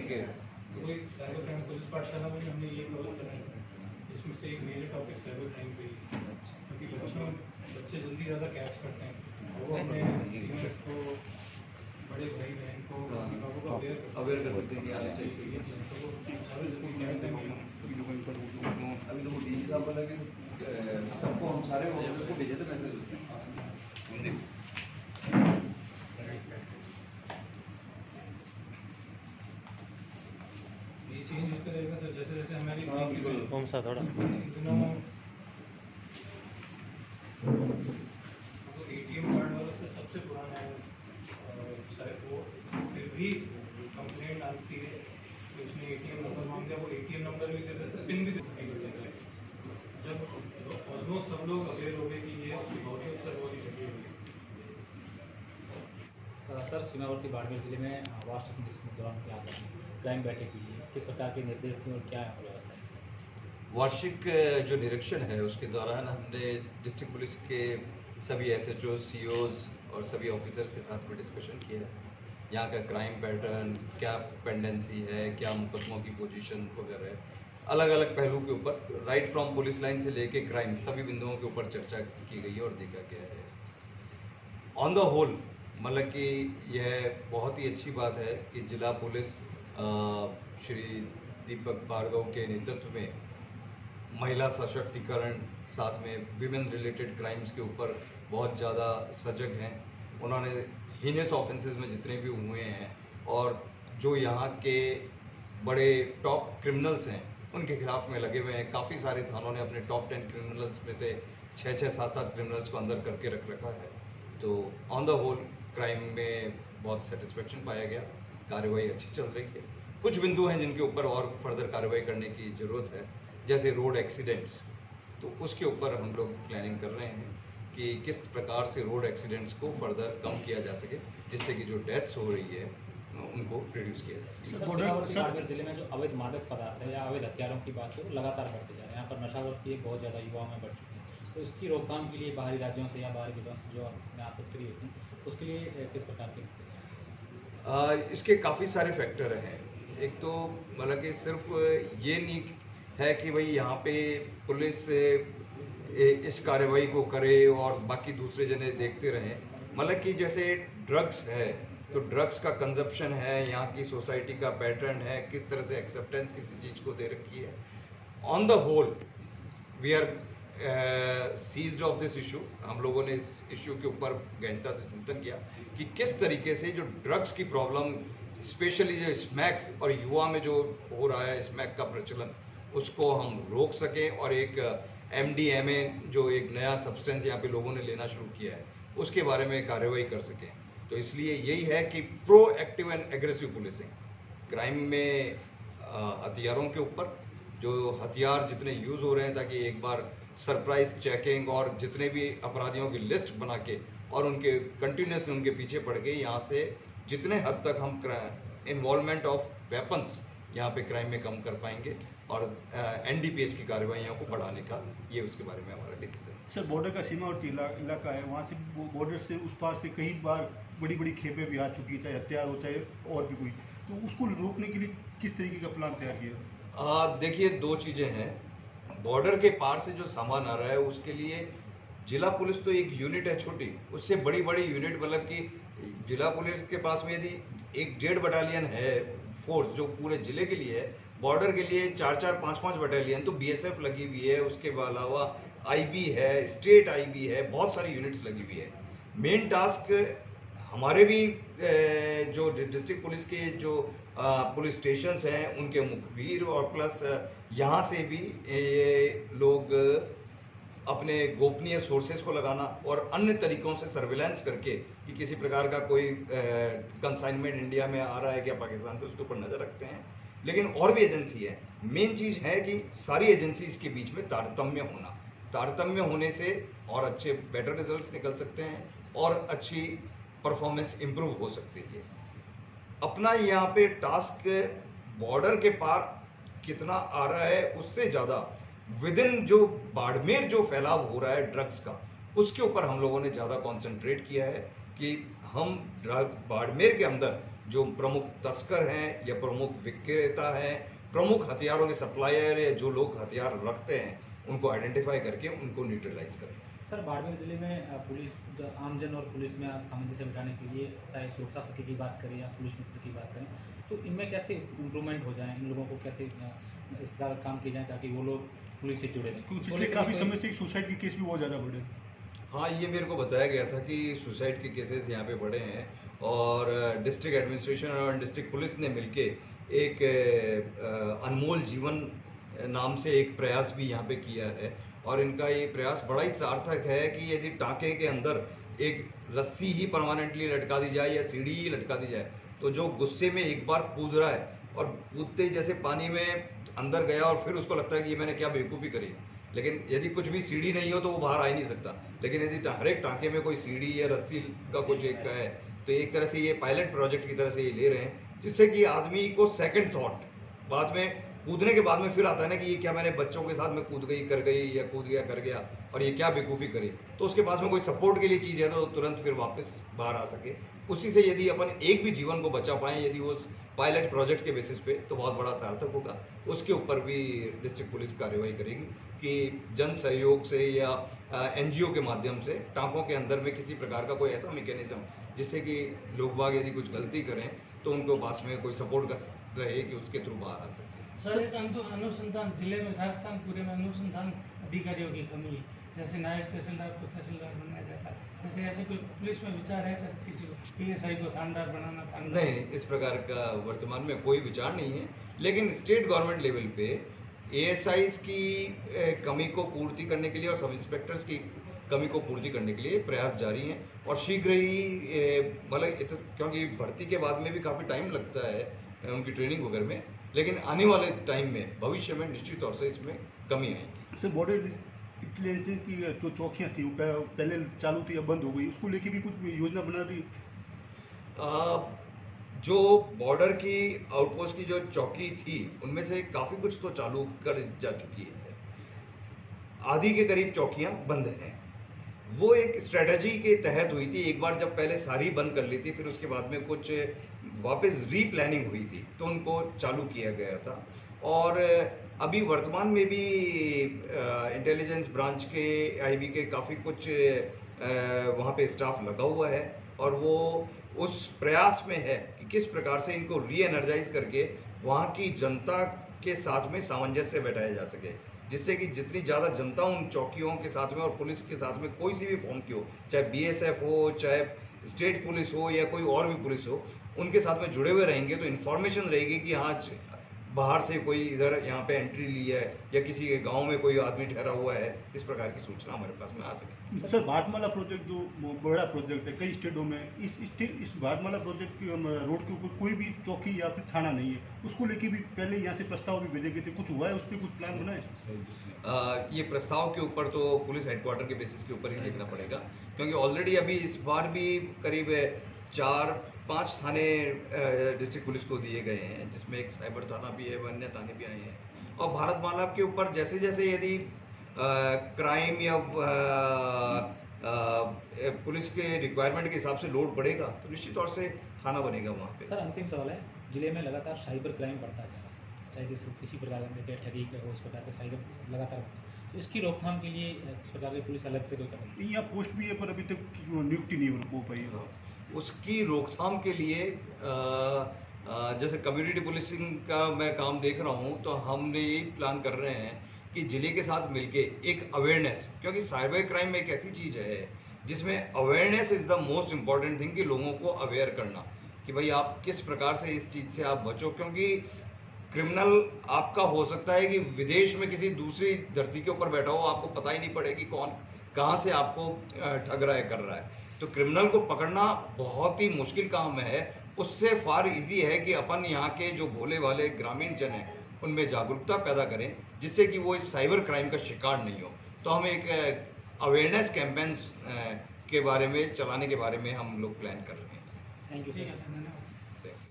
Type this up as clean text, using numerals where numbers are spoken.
ठीक है। तो एक साइबर क्राइम पुलिस पाठशाला में हमने ये कवर करा है, जिसमें से एक मेजर टॉपिक साइबर क्राइम पे ही, क्योंकि बच्चे जल्दी ज़्यादा कैच करते हैं, वो अपने सीनियर्स को, बड़े भाई बहन को, अभिभावकों को अवेयर कर सकते हैं कि आज टाइप से तो वो ज़्यादा जल्दी कैच टाइम अभी तो वो डीजी साहब बोला कि सबको हम सारे ऑफिसर्स को भेजे थे मैसेज। ये चेंज होते रहेगा सर, जैसे जैसे हमारी कौन सा थोड़ा इन दिनों ATM कार्ड वालों से सबसे पुराना है सर, वो फिर भी कंप्लेंट आती है कि उसने ATM नंबर मांग दिया, वो ATM नंबर भी दे देते, पिन भी दे देते। जब ऑलमोस्ट सब लोग अवेयर हो गए कि ये उसकी बहुत ही असर वाली घटना हुई। सर, सीमावर्ती बाड़मेर जिले में वार्षिक के दौरान क्या क्राइम बैठक की है, किस प्रकार के निर्देश थे और क्या है व्यवस्था? वार्षिक जो निरीक्षण है उसके दौरान हमने डिस्ट्रिक्ट पुलिस के सभी SHO, COs और सभी ऑफिसर्स के साथ में डिस्कशन किया है। यहाँ का क्राइम पैटर्न, क्या पेंडेंसी है, क्या मुकदमों की पोजीशन वगैरह, अलग अलग पहलू के ऊपर राइट फ्रॉम पुलिस लाइन से लेके क्राइम सभी बिंदुओं के ऊपर चर्चा की गई है और देखा गया है। ऑन द होल मतलब कि यह बहुत ही अच्छी बात है कि जिला पुलिस श्री दीपक भार्गव के नेतृत्व में महिला सशक्तिकरण, साथ में विमेन रिलेटेड क्राइम्स के ऊपर बहुत ज़्यादा सजग हैं। उन्होंने हीनियस ऑफेंसेस में जितने भी हुए हैं और जो यहाँ के बड़े टॉप क्रिमिनल्स हैं उनके खिलाफ में लगे हुए हैं। काफ़ी सारे थानों ने अपने टॉप 10 क्रिमिनल्स में से 6-6, 7-7 क्रिमिनल्स को अंदर करके रख रखा है। तो ऑन द होल क्राइम में बहुत सेटिस्फेक्शन पाया गया, कार्रवाई अच्छी चल रही है। कुछ बिंदु हैं जिनके ऊपर और फर्दर कार्रवाई करने की ज़रूरत है, जैसे रोड एक्सीडेंट्स, तो उसके ऊपर हम लोग प्लानिंग कर रहे हैं कि किस प्रकार से रोड एक्सीडेंट्स को फर्दर कम किया जा सके, जिससे कि जो डेथ्स हो रही है उनको रिड्यूस किया जा सके। सीमावर्ती बाड़मेर जिले में जो अवैध मादक पदार्थ है या अवैध हथियारों की बात है वो लगातार बढ़ते जा रहे हैं। यहाँ पर नशावर्ती बहुत ज़्यादा युवाओं में बढ़ चुकी है, तो इसकी रोकथाम के लिए बाहरी राज्यों से या बाहरी जिलों से जो यहाँ तस्करी होती है उसके लिए किस प्रकार के इसके काफ़ी सारे फैक्टर हैं। एक तो मतलब कि सिर्फ ये नहीं है कि भाई यहाँ पे पुलिस इस कार्रवाई को करे और बाकी दूसरे जने देखते रहें। मतलब कि जैसे ड्रग्स है तो ड्रग्स का कंजप्शन है, यहाँ की सोसाइटी का पैटर्न है, किस तरह से एक्सेप्टेंस किसी चीज़ को दे रखी है। On the whole we are seized of this issue. हम लोगों ने इस इशू के ऊपर गहनता से चिंतन किया कि किस तरीके से जो ड्रग्स की प्रॉब्लम, स्पेशली जो स्मैक और युवा में जो हो रहा है स्मैक का प्रचलन, उसको हम रोक सकें और एक MDMA जो एक नया सब्सटेंस यहाँ पे लोगों ने लेना शुरू किया है उसके बारे में कार्रवाई कर सकें। तो इसलिए यही है कि proactive and aggressive policing, crime में हथियारों के ऊपर जो हथियार जितने यूज़ हो रहे हैं, ताकि एक बार सरप्राइज चेकिंग और जितने भी अपराधियों की लिस्ट बना के और उनके कंटिन्यूसली उनके पीछे पड़ के यहाँ से जितने हद तक हम इन्वॉल्वमेंट ऑफ वेपन्स यहाँ पे क्राइम में कम कर पाएंगे और NDPS की कार्रवाइयों को बढ़ाने का ये उसके बारे में हमारा डिसीजन है। सर, बॉर्डर का सीमावर्ती इलाका है, वहाँ से बॉर्डर से उस पार से कई बार बड़ी बड़ी खेपें भी आ चुकी है, चाहे हथियार हो चाहे और भी कोई, तो उसको रोकने के लिए किस तरीके का प्लान तैयार किया? देखिए, दो चीज़ें हैं। बॉर्डर के पार से जो सामान आ रहा है उसके लिए जिला पुलिस तो एक यूनिट है छोटी, उससे बड़ी बड़ी यूनिट, मतलब कि जिला पुलिस के पास में यदि 1.5 बटालियन है फोर्स जो पूरे जिले के लिए है, बॉर्डर के लिए 4-4, 5-5 बटालियन तो BSF लगी हुई है, उसके अलावा IB है, स्टेट IB है, बहुत सारी यूनिट्स लगी हुई है। मेन टास्क हमारे भी जो डिस्ट्रिक्ट पुलिस के जो पुलिस स्टेशंस हैं उनके मुखबिर और प्लस यहाँ से भी ये लोग अपने गोपनीय सोर्सेज को लगाना और अन्य तरीकों से सर्विलांस करके कि किसी प्रकार का कोई कंसाइनमेंट इंडिया में आ रहा है क्या पाकिस्तान से, उसके ऊपर नज़र रखते हैं। लेकिन और भी एजेंसी है, मेन चीज़ है कि सारी एजेंसीज के बीच में तारतम्य होना, तारतम्य होने से और अच्छे बेटर रिजल्ट्स निकल सकते हैं और अच्छी परफॉर्मेंस इम्प्रूव हो सकती है। अपना यहाँ पे टास्क बॉर्डर के पार कितना आ रहा है उससे ज़्यादा विद इन जो बाड़मेर जो फैलाव हो रहा है ड्रग्स का, उसके ऊपर हम लोगों ने ज़्यादा कंसंट्रेट किया है कि हम बाड़मेर के अंदर जो प्रमुख तस्कर हैं या प्रमुख विक्रेता हैं, प्रमुख हथियारों के सप्लायर या जो लोग हथियार रखते हैं, उनको आइडेंटिफाई करके उनको न्यूट्रलाइज करें। सर, बाड़मेर जिले में पुलिस आमजन और पुलिस में सामंजस्य बिठाने के लिए चाहे सुरक्षा सखी की बात करें या पुलिस मित्र की बात करें, तो इनमें कैसे इम्प्रूवमेंट हो जाए, इन लोगों को कैसे इस तरह काम किए जाए ताकि वो लोग पुलिस से जुड़े रहें? क्योंकि पिछले काफ़ी समय से सुसाइड के केस भी बहुत ज़्यादा बढ़े। हाँ, ये मेरे को बताया गया था कि सुसाइड के केसेस यहाँ पे बढ़े हैं और डिस्ट्रिक्ट एडमिनिस्ट्रेशन और डिस्ट्रिक्ट पुलिस ने मिलके एक अनमोल जीवन नाम से एक प्रयास भी यहाँ पे किया है और इनका ये प्रयास बड़ा ही सार्थक है कि यदि टाँके के अंदर एक रस्सी ही परमानेंटली लटका दी जाए या सीढ़ी ही लटका दी जाए, तो जो गुस्से में एक बार कूद रहा है और कूदते ही जैसे पानी में अंदर गया और फिर उसको लगता है कि ये मैंने क्या बेवकूफ़ी करी, लेकिन यदि कुछ भी सीढ़ी नहीं हो तो वो बाहर आ ही नहीं सकता। लेकिन यदि हर एक टाँके में कोई सीढ़ी या रस्सी का कुछ एक है, तो एक तरह से ये पायलट प्रोजेक्ट की तरह से ये ले रहे हैं, जिससे कि आदमी को सेकंड थॉट बाद में कूदने के बाद में फिर आता है ना कि ये क्या मैंने बच्चों के साथ में कूद गई कर गई या कूद गया कर गया और ये क्या बेवकूफ़ी करी, तो उसके पास में कोई सपोर्ट के लिए चीज़ है तो तुरंत फिर वापस बाहर आ सके। उसी से यदि अपन एक भी जीवन को बचा पाएँ यदि उस पायलट प्रोजेक्ट के बेसिस पे, तो बहुत बड़ा सार्थक होगा। उसके ऊपर भी डिस्ट्रिक्ट पुलिस कार्रवाई करेगी कि जन सहयोग से या NGO के माध्यम से टाँकों के अंदर में किसी प्रकार का कोई ऐसा मैकेनिज्म जिससे कि लोग बाग यदि कुछ गलती करें तो उनको पास में कोई सपोर्ट का रहे कि उसके थ्रू बाहर आ सके। सर, एक अनुसंधान जिले में राजस्थान पूरे में अनुसंधान अधिकारियों की कमी है, जैसे नायब तहसीलदार को तहसीलदार बनाया जाता है, जैसे ऐसे कोई पुलिस में विचार है सर किसी को PSI को थानेदार बनाना? नहीं, इस प्रकार का वर्तमान में कोई विचार नहीं है, लेकिन स्टेट गवर्नमेंट लेवल पे ASIs की कमी को पूर्ति करने के लिए और सब इंस्पेक्टर्स की कमी को पूर्ति करने के लिए प्रयास जारी हैं और शीघ्र ही मतलब क्योंकि भर्ती के बाद में भी काफ़ी टाइम लगता है उनकी ट्रेनिंग वगैरह में, लेकिन आने वाले टाइम में भविष्य में निश्चित तौर से इसमें कमी आएगी। सर, बॉर्डर इंटेलिजेंस की जो चौकियाँ थी वो पहले चालू थी या बंद हो गई, उसको लेके भी कुछ योजना बना रही? जो बॉर्डर की आउटपोस्ट की जो चौकी थी उनमें से काफ़ी कुछ तो चालू कर जा चुकी है, आधी के करीब चौकियां बंद हैं। वो एक स्ट्रेटजी के तहत हुई थी, एक बार जब पहले सारी बंद कर ली थी, फिर उसके बाद में कुछ वापस रीप्लानिंग हुई थी तो उनको चालू किया गया था। और अभी वर्तमान में भी इंटेलिजेंस ब्रांच के IB के काफ़ी कुछ वहाँ पे स्टाफ लगा हुआ है और वो उस प्रयास में है कि किस प्रकार से इनको री एनर्जाइज करके वहाँ की जनता के साथ में सामंजस्य बैठाया जा सके, जिससे कि जितनी ज़्यादा जनता उन चौकियों के साथ में और पुलिस के साथ में कोई सी भी फॉर्म की हो, चाहे BSF हो, चाहे स्टेट पुलिस हो या कोई और भी पुलिस हो, उनके साथ में जुड़े हुए रहेंगे तो इन्फॉर्मेशन रहेगी कि हाँ बाहर से कोई इधर यहाँ पे एंट्री ली है या किसी के गांव में कोई आदमी ठहरा हुआ है, इस प्रकार की सूचना हमारे पास में आ सके। सर, भारतमाला प्रोजेक्ट जो बड़ा प्रोजेक्ट है कई स्टेटों में, इस भारतमाला प्रोजेक्ट की रोड के ऊपर कोई भी चौकी या फिर थाना नहीं है, उसको लेके भी पहले यहाँ से प्रस्ताव भी भेजे गए थे, कुछ हुआ है उस पर कुछ प्लान बनाए? ये प्रस्ताव के ऊपर तो पुलिस हेडक्वार्टर के बेसिस के ऊपर ही देखना पड़ेगा, क्योंकि ऑलरेडी अभी इस बार भी करीब 4-5 थाने डिस्ट्रिक्ट पुलिस को दिए गए हैं, जिसमें एक साइबर थाना भी है, अन्य थाने भी आए हैं। और भारतमाला के ऊपर जैसे जैसे यदि क्राइम या पुलिस के रिक्वायरमेंट के हिसाब से लोड बढ़ेगा तो निश्चित तौर से थाना बनेगा वहाँ पे। सर, अंतिम सवाल है, जिले में लगातार साइबर क्राइम बढ़ता जा रहा है, चाहे किसी प्रकार का ठगी का हो, इस प्रकार के साइबर लगातार, तो इसकी रोकथाम के लिए किस प्रकार की पुलिस अलग से कोई कदम? यहाँ पोस्ट भी है पर अभी तक नियुक्ति नहीं हो पाई है। उसकी रोकथाम के लिए जैसे कम्युनिटी पुलिसिंग का मैं काम देख रहा हूँ, तो हमने यही प्लान कर रहे हैं कि ज़िले के साथ मिलके एक अवेयरनेस, क्योंकि साइबर क्राइम एक ऐसी चीज़ है जिसमें awareness is the most important thing, कि लोगों को अवेयर करना कि भाई आप किस प्रकार से इस चीज़ से आप बचो, क्योंकि क्रिमिनल आपका हो सकता है कि विदेश में किसी दूसरी धरती के ऊपर बैठा हो, आपको पता ही नहीं पड़ेगी कौन कहाँ से आपको ठग रहा है, कर रहा है। तो क्रिमिनल को पकड़ना बहुत ही मुश्किल काम है, उससे फार इजी है कि अपन यहाँ के जो भोले वाले ग्रामीण जन हैं उनमें जागरूकता पैदा करें, जिससे कि वो इस साइबर क्राइम का शिकार नहीं हो। तो हम एक अवेयरनेस कैंपेन्स के बारे में चलाने के बारे में हम लोग प्लान कर रहे हैं। Thank you sir.